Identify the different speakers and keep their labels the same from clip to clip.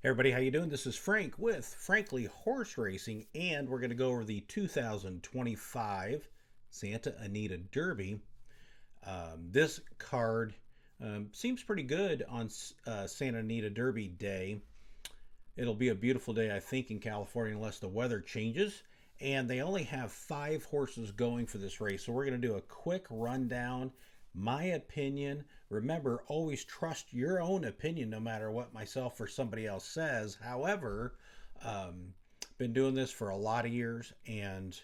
Speaker 1: Hey everybody, how you doing? This is Frank with Frankly Horse Racing, and we're going to go over the 2025 Santa Anita Derby. This card seems pretty good on Santa Anita Derby Day. It'll be a beautiful day, I think, in California unless the weather changes. And they only have 5 horses going for this race, so we're going to do a quick rundown. My opinion. Remember, always trust your own opinion no matter what myself or somebody else says. However, been doing this for a lot of years, and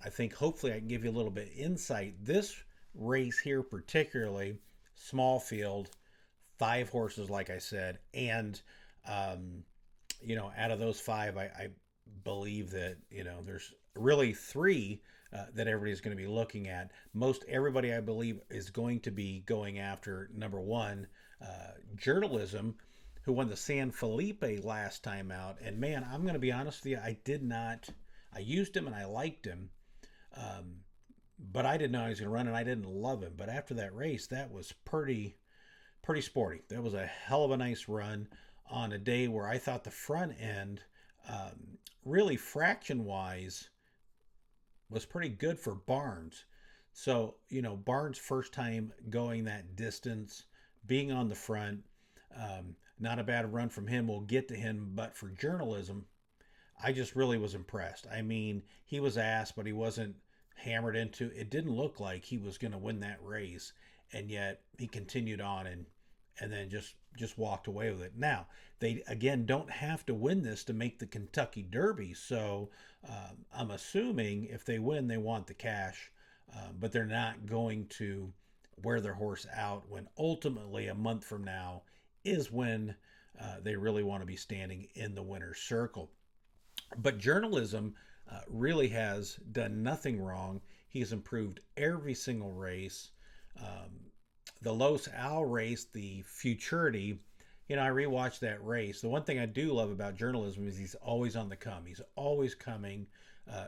Speaker 1: I think hopefully I can give you a little bit of insight. This race here, particularly, small field, 5 horses, like I said, and um, out of those 5, I believe that there's really 3 that everybody's going to be looking at. Most everybody, I believe, is going to be going after number 1, Journalism, who won the San Felipe last time out. And man, I'm going to be honest with you, I did not. I used him and I liked him, but I didn't know he was going to run, and I didn't love him. But after that race, that was pretty sporty. That was a hell of a nice run on a day where I thought the front end, really fraction wise, was pretty good for Barnes. So, Barnes' first time going that distance, being on the front, not a bad run from him. We'll get to him, but for Journalism, I just really was impressed. I mean, he was asked, but he wasn't hammered into. It didn't look like he was going to win that race, and yet he continued on and then just walked away with it. Now, they again don't have to win this to make the Kentucky Derby, so I'm assuming if they win, they want the cash, but they're not going to wear their horse out when ultimately a month from now is when they really want to be standing in the winner's circle. But Journalism really has done nothing wrong. He's improved every single race. The Los Al race, the Futurity, I rewatched that race. The one thing I do love about Journalism is he's always on the come. He's always coming,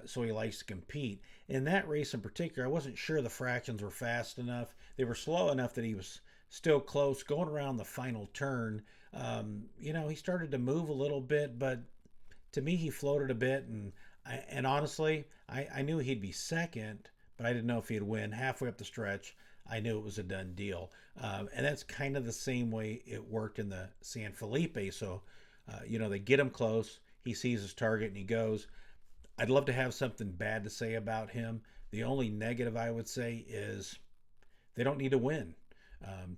Speaker 1: so he likes to compete. In that race in particular, I wasn't sure the fractions were fast enough. They were slow enough that he was still close. Going around the final turn, he started to move a little bit, but to me, he floated a bit. And honestly, I knew he'd be second, but I didn't know if he'd win. Halfway up the stretch, I knew it was a done deal. And that's kind of the same way it worked in the San Felipe. So, they get him close. He sees his target and he goes. I'd love to have something bad to say about him. The only negative I would say is they don't need to win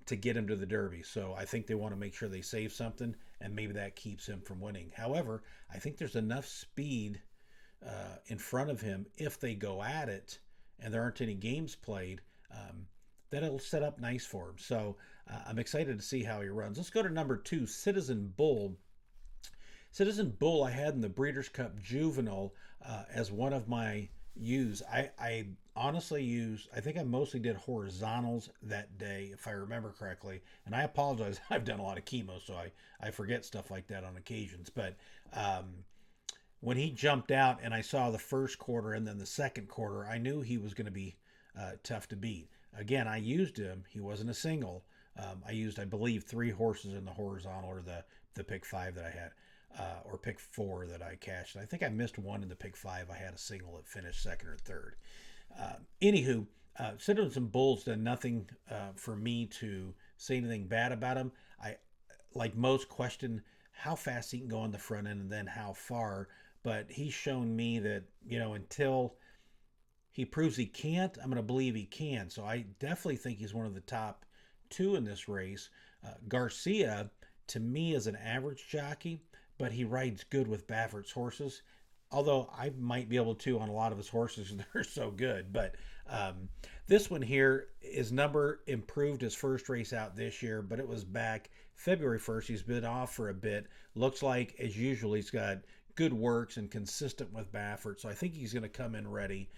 Speaker 1: to get him to the Derby. So I think they want to make sure they save something, and maybe that keeps him from winning. However, I think there's enough speed in front of him if they go at it and there aren't any games played. That it'll set up nice for him. So I'm excited to see how he runs. Let's go to number 2, Citizen Bull. Citizen Bull I had in the Breeders' Cup Juvenile as one of my use. I honestly I think I mostly did horizontals that day, if I remember correctly. And I apologize, I've done a lot of chemo, so I forget stuff like that on occasions. But when he jumped out and I saw the first quarter and then the second quarter, I knew he was going to be tough to beat. Again, I used him. He wasn't a single. I used, I believe, 3 horses in the horizontal, or the pick 5 that I had, or pick 4 that I cashed. I think I missed one in the pick 5. I had a single that finished second or third. Anywho, Citizen Bull's done nothing for me to say anything bad about him. I, like most, question how fast he can go on the front end and then how far. But he's shown me that, until he proves he can't, I'm going to believe he can. So I definitely think he's one of the top 2 in this race. Garcia, to me, is an average jockey, but he rides good with Baffert's horses. Although I might be able to on a lot of his horses, they're so good. But this one here, his number improved his first race out this year, but it was back February 1st. He's been off for a bit. Looks like, as usual, he's got good works and consistent with Baffert. So I think he's going to come in ready.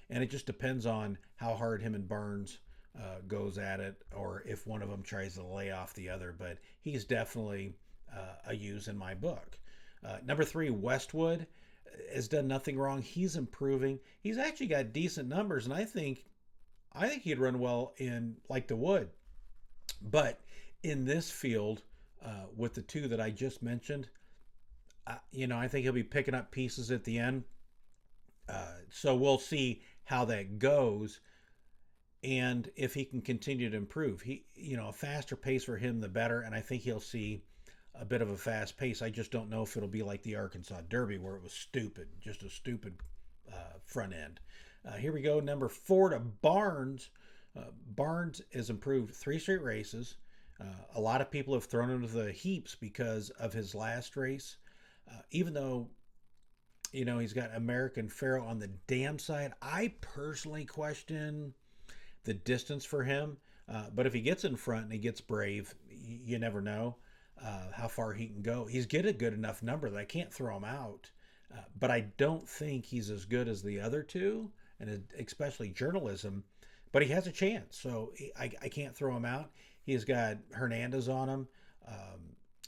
Speaker 1: And it just depends on how hard him and Burns goes at it, or if one of them tries to lay off the other. But he's definitely a use in my book. Number 3, Westwood, has done nothing wrong. He's improving. He's actually got decent numbers, and I think he'd run well in like the Wood. But in this field with the two that I just mentioned. I think he'll be picking up pieces at the end. So we'll see how that goes and if he can continue to improve. A faster pace for him, the better. And I think he'll see a bit of a fast pace. I just don't know if it'll be like the Arkansas Derby where it was stupid, just a stupid front end. Here we go, number 4 to Barnes. Barnes has improved 3 straight races. A lot of people have thrown him to the heaps because of his last race. Even though, he's got American Pharoah on the dam side, I personally question the distance for him. But if he gets in front and he gets brave, you never know how far he can go. He's get a good enough number that I can't throw him out. But I don't think he's as good as the other two, and especially journalism. But he has a chance, so I can't throw him out. He's got Hernandez on him,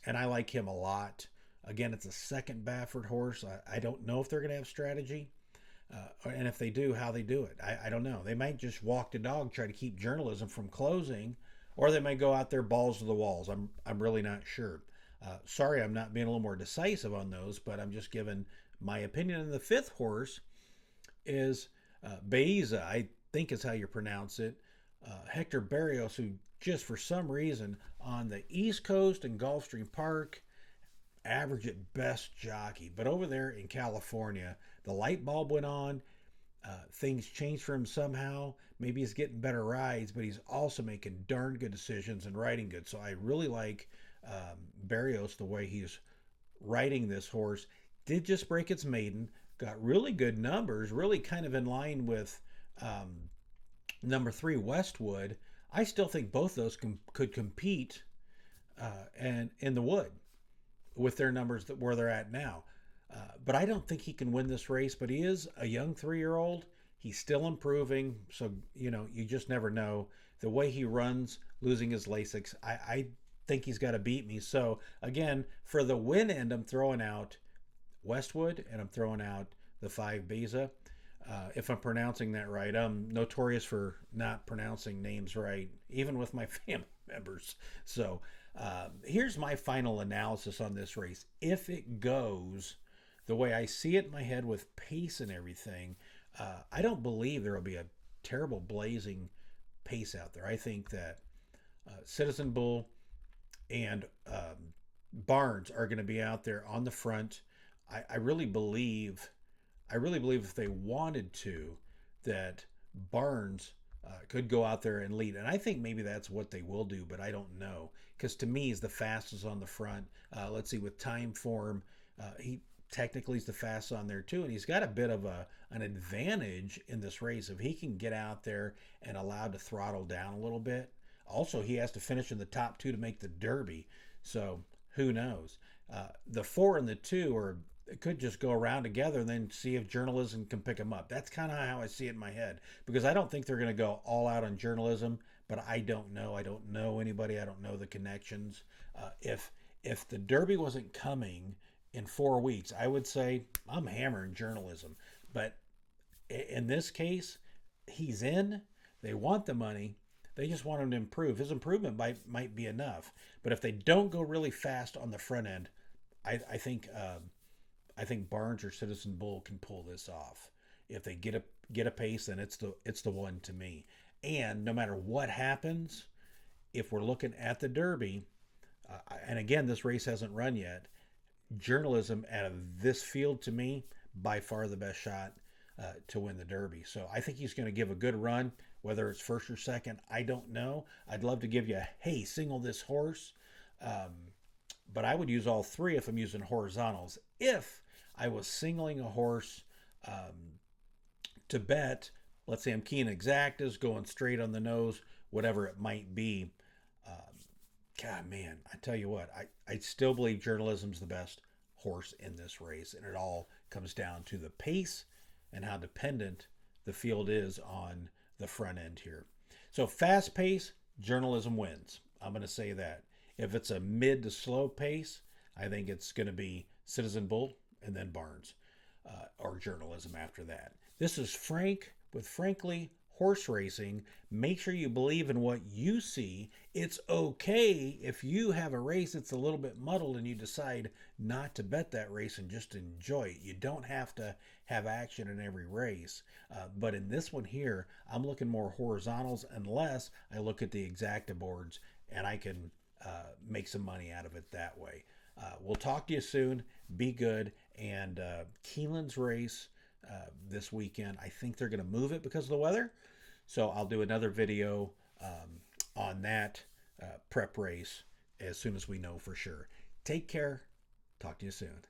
Speaker 1: and I like him a lot. Again, it's a second Baffert horse. I don't know if they're going to have strategy, and if they do, how they do it. I don't know. They might just walk the dog, try to keep journalism from closing, or they might go out there balls to the walls. I'm really not sure. Sorry, I'm not being a little more decisive on those, but I'm just giving my opinion. And the 5th horse is Beiza, I think is how you pronounce it. Hector Barrios, who just for some reason on the East Coast in Gulfstream Park, average at best jockey. But over there in California, the light bulb went on. Things changed for him somehow. Maybe he's getting better rides, but he's also making darn good decisions and riding good. So I really like Barrios, the way he's riding this horse. Did just break its maiden. Got really good numbers, really kind of in line with number 3, Westwood. I still think both those could compete and in the Wood with their numbers where they're at now. But I don't think he can win this race, but he is a young 3-year-old. He's still improving. So, you just never know. The way he runs, losing his Lasix, I think he's got to beat me. So, again, for the win end, I'm throwing out Westwood and I'm throwing out the 5 Beiza. If I'm pronouncing that right. I'm notorious for not pronouncing names right, even with my family members. So here's my final analysis on this race. If it goes the way I see it in my head with pace and everything, I don't believe there will be a terrible blazing pace out there. I think that Citizen Bull and Barnes are going to be out there on the front. I really believe if they wanted to, that Barnes could go out there and lead. And I think maybe that's what they will do, but I don't know. Because to me, he's the fastest on the front. Let's see, with time form, he technically is the fastest on there too. And he's got a bit of an advantage in this race if he can get out there and allowed to throttle down a little bit. Also, he has to finish in the top 2 to make the Derby. So who knows? The 4 and the 2 could just go around together and then see if journalism can pick them up. That's kind of how I see it in my head, because I don't think they're going to go all out on journalism, but I don't know. I don't know anybody. I don't know the connections. If the Derby wasn't coming in 4 weeks, I would say I'm hammering journalism. But in this case, he's in. They want the money. They just want him to improve. His improvement might be enough. But if they don't go really fast on the front end, I think Barnes or Citizen Bull can pull this off. If they get a pace, then it's the one to me. And no matter what happens, if we're looking at the Derby, and again, this race hasn't run yet, journalism out of this field to me, by far the best shot to win the Derby. So I think he's going to give a good run, whether it's first or second, I don't know. I'd love to give you hey, single this horse. But I would use all 3 if I'm using horizontals. If I was singling a horse to bet, let's say I'm keying exactas, going straight on the nose, whatever it might be. God, man, I tell you what, I still believe journalism's the best horse in this race, and it all comes down to the pace and how dependent the field is on the front end here. So fast pace, journalism wins. I'm going to say that. If it's a mid to slow pace, I think it's going to be Citizen Bull and then Barnes, or journalism after that. This is Frank with Frankly horse racing. Make sure you believe in what you see. It's okay if you have a race that's a little bit muddled and you decide not to bet that race and just enjoy it. You don't have to have action in every race. But in this one here, I'm looking more horizontals unless I look at the exacta boards and I can make some money out of it that way. We'll talk to you soon. Be good. And Keeneland's race this weekend, I think they're going to move it because of the weather. So I'll do another video on that prep race as soon as we know for sure. Take care. Talk to you soon.